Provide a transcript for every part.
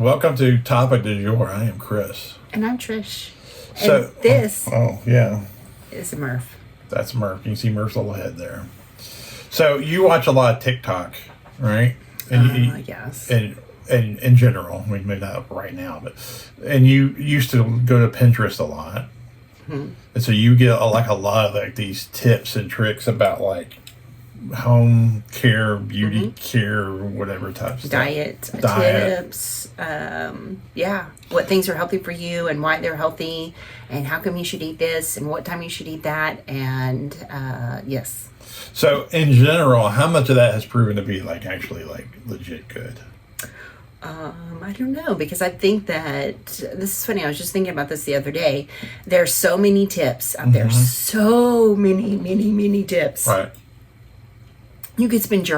Welcome to Topic du Jour. I am Chris. And I'm Trish. So, and this yeah. is Murph. That's Murph. You can see Murph's little head there. So you watch a lot of TikTok, right? And yes. And in general, I mean, maybe not right now, but you used to go to Pinterest a lot. Mm-hmm. And so you get a lot of these tips and tricks about home care, beauty care, whatever type of stuff. Diet tips. What things are healthy for you and why they're healthy and how come you should eat this and what time you should eat that. And yes. So in general, how much of that has proven to be actually legit good? I don't know, because I think that this is funny. I was just thinking about this the other day. There's so many tips out there. So many tips. Right. You could spend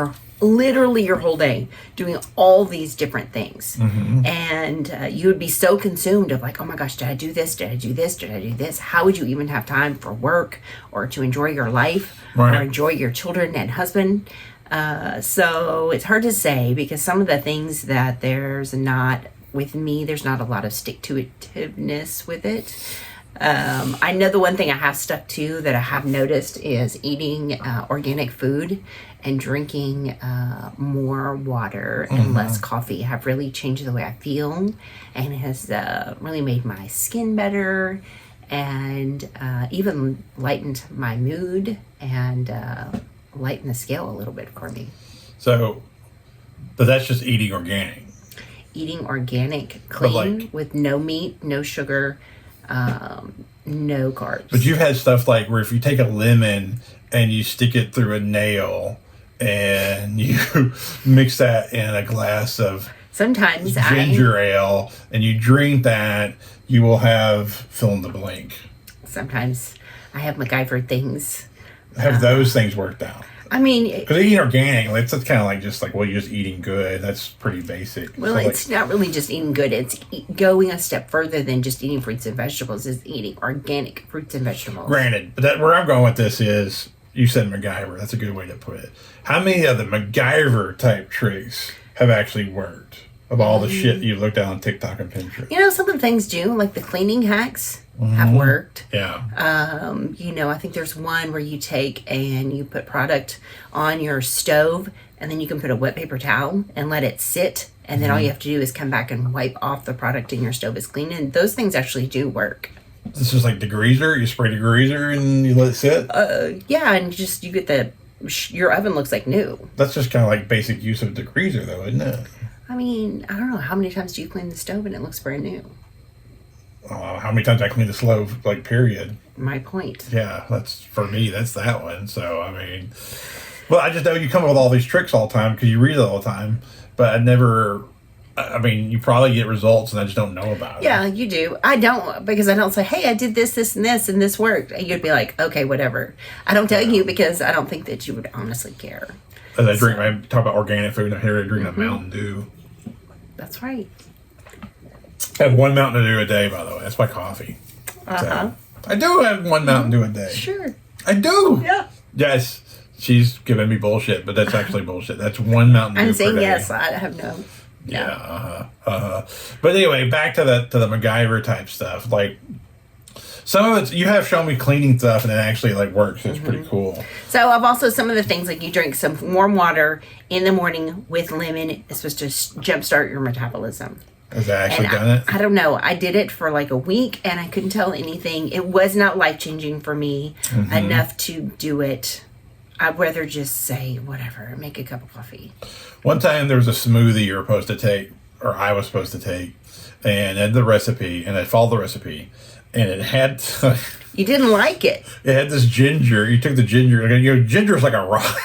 literally your whole day doing all these different things. And you would be so consumed of oh my gosh, did I do this? Did I do this? Did I do this? How would you even have time for work or to enjoy your life or enjoy your children and husband? So it's hard to say, because some of the things that there's not a lot of stick-to-itiveness with it. I know the one thing I have stuck to that I have noticed is eating organic food and drinking more water and less coffee have really changed the way I feel, and it has really made my skin better and even lightened my mood and lightened the scale a little bit for me. So, but that's just eating organic. Eating organic, clean, with no meat, no sugar, no carbs. But you've had stuff where if you take a lemon and you stick it through a nail and you mix that in a glass of sometimes ginger ale and you drink that, you will have fill in the blank. Sometimes I have MacGyver things. Have those things worked out? I mean, because eating organic, it's kind of you're just eating good. That's pretty basic. Well, so it's not really just eating good. It's going a step further than just eating fruits and vegetables. Is eating organic fruits and vegetables. Granted, but where I'm going with this is, you said MacGyver. That's a good way to put it. How many of the MacGyver type tricks have actually worked of all the shit you looked at on TikTok and Pinterest? Some of the things do, like the cleaning hacks, have worked. Yeah. I think there's one where you take and you put product on your stove, and then you can put a wet paper towel and let it sit, and then all you have to do is come back and wipe off the product and your stove is clean. And those things actually do work. This is like degreaser. You spray degreaser and you let it sit? Yeah, and you get your oven looks like new. That's just kind of basic use of degreaser, though, isn't it? I mean, I don't know. How many times do you clean the stove and it looks brand new? How many times I clean the stove, period. My point. Yeah, for me, that's that one. So, I mean, well, I just know you come up with all these tricks all the time because you read it all the time, but you probably get results and I just don't know about it. Yeah, you do. I don't, because I don't say, hey, I did this, and this worked. And you'd be like, okay, whatever. I don't tell you because I don't think that you would honestly care. As I talk about organic food, I'm here to drink a Mountain Dew. That's right. I have one Mountain Dew a day, by the way. That's my coffee. So, I do have one Mountain Dew a day. Sure. I do. Yeah. Yes. She's giving me bullshit, but that's actually bullshit. That's one Mountain Dew I'm saying per day. yes. I have no. Yeah. But anyway, back to the MacGyver type stuff. Some of it, you have shown me cleaning stuff, and it actually works. It's pretty cool. So I've also some of the things you drink some warm water in the morning with lemon. It's supposed to jumpstart your metabolism. Has that actually done it? I don't know. I did it for a week, and I couldn't tell anything. It was not life-changing for me enough to do it. I'd rather just say, whatever, make a cup of coffee. One time there was a smoothie you were supposed to take, or I was supposed to take, and I had the recipe, and I followed the recipe, and it had... You didn't like it. It had this ginger. You took the ginger. Ginger's like a rock.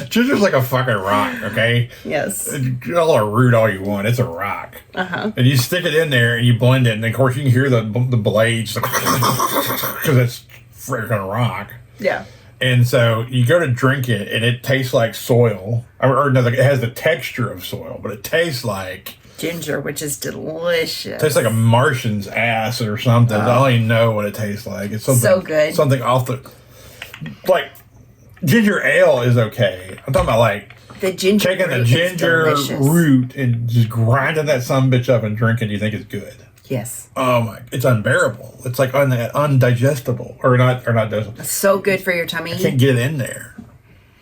Ginger's like a fucking rock, okay? Yes. Call it root all you want. It's a rock. Uh-huh. And you stick it in there and you blend it, and of course you can hear the blades because it's freaking rock. Yeah. And so you go to drink it, and it tastes like soil. Or no, it has the texture of soil, but it tastes like ginger, which is delicious. It tastes like a Martian's ass or something. I don't even know what it tastes like. It's something so good. Something off the ginger ale is okay. I'm talking about The ginger taking the root is ginger delicious. root and just grinding that sumbitch up and drinking, you think it's good. Yes. Oh my! It's unbearable. It's like undigestible, or not digestible. So good for your tummy. I can't get it in there.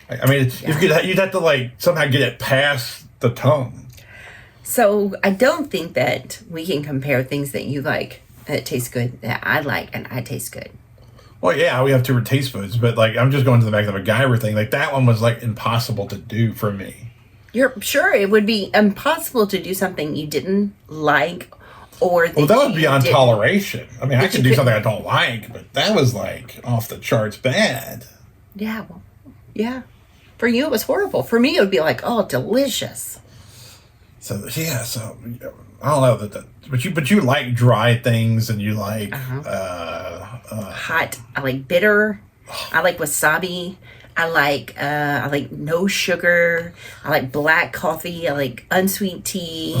I mean, you'd have to like somehow get it past the tongue. So I don't think that we can compare things that you like that taste good that I like and I taste good. Well, yeah, we have different taste buds, but like I'm just going to the back of the MacGyver thing. Like that one was like impossible to do for me. You're sure it would be impossible to do something you didn't like, or Well, that would be on didn't- toleration. I mean, I But could you do could- something I don't like, but that was like off the charts bad. Yeah, well, yeah. For you, it was horrible. For me, it would be like, oh, delicious. So yeah, I don't know but you like dry things and you like Hot. I like bitter. I like wasabi. I like no sugar. I like black coffee. I like unsweet tea.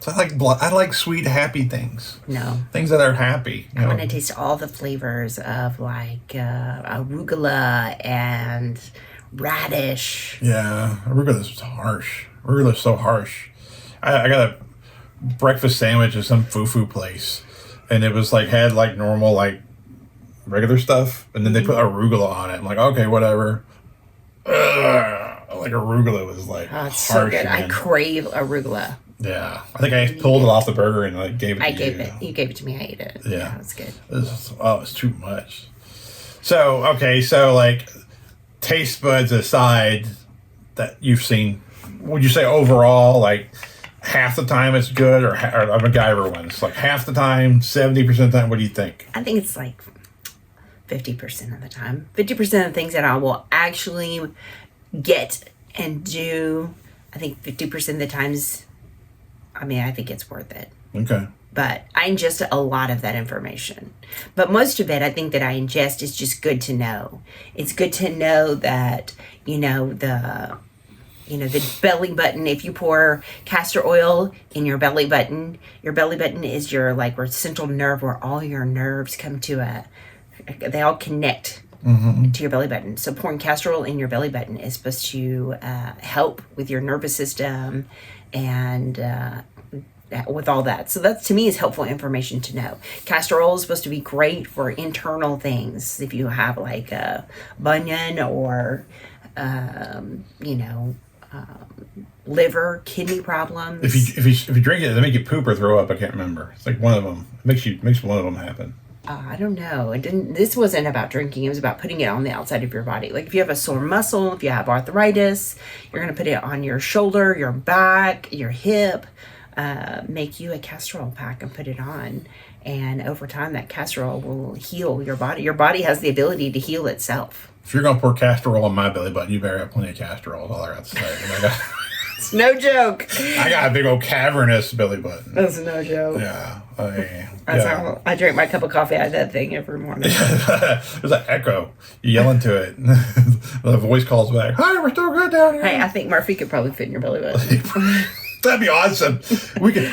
So I like sweet, happy things. No. Things that are happy. I want to taste all the flavors of like arugula and radish. Yeah, arugula's harsh. Arugula's so harsh. I got a breakfast sandwich at some foo-foo place, and it was like had like normal like regular stuff, and then they put arugula on it. I'm like, okay, whatever. Like arugula was like Oh, it's harsh. so good. I man. crave arugula. Yeah, I think I pulled it off the burger and like gave it. I to gave you. it. You gave it to me. I ate it. Yeah. It's good. It's too much. So okay, so like taste buds aside, that you've seen, would you say overall like half the time it's good, or a MacGyver ones like half the time, 70% of the time? What do you think? I think it's like 50% of the time. 50% of the things that I will actually get and do, I think 50% of the times, I mean, I think it's worth it. Okay. But I ingest a lot of that information. But most of it, I think that I ingest is just good to know. It's good to know that, the belly button, if you pour castor oil in your belly button is your central nerve where all your nerves come to they all connect to your belly button. So pouring castor oil in your belly button is supposed to help with your nervous system and with all that. So that to me is helpful information to know. Castor oil is supposed to be great for internal things. If you have like a bunion or, liver, kidney problems. If you drink it, they make you poop or throw up. I can't remember. It's like one of them. It makes one of them happen. I don't know. This wasn't about drinking. It was about putting it on the outside of your body. Like if you have a sore muscle, if you have arthritis, you're going to put it on your shoulder, your back, your hip. Make you a castor oil pack and put it on. And over time, that castor oil will heal your body. Your body has the ability to heal itself. If you're gonna pour castor oil on my belly button, you better have plenty of castor oil. That's all I got to say. It's no joke. I got a big old cavernous belly button. That's no joke. Yeah. That's how I drink my cup of coffee out of that thing every morning. There's an echo. You yell into it. The voice calls back, "Hi, we're still good down here." Hey, I think Murphy could probably fit in your belly button. That'd be awesome. We could.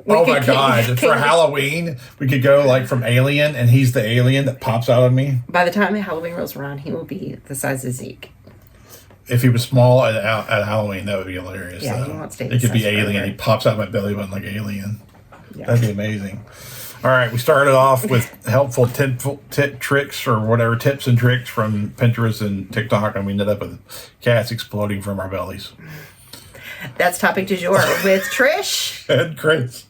Oh my God! For Halloween, we could go like from Alien, and he's the alien that pops out of me. By the time Halloween rolls around, he will be the size of Zeke. If he was small at Halloween, that would be hilarious. Yeah, though. he won't stay It could be the size Alien. forever. He pops out my belly button like Alien. Yeah. That'd be amazing. All right, we started off with helpful tricks or whatever, tips and tricks from Pinterest and TikTok, and we ended up with cats exploding from our bellies. That's topic du jour with Trish And Chris.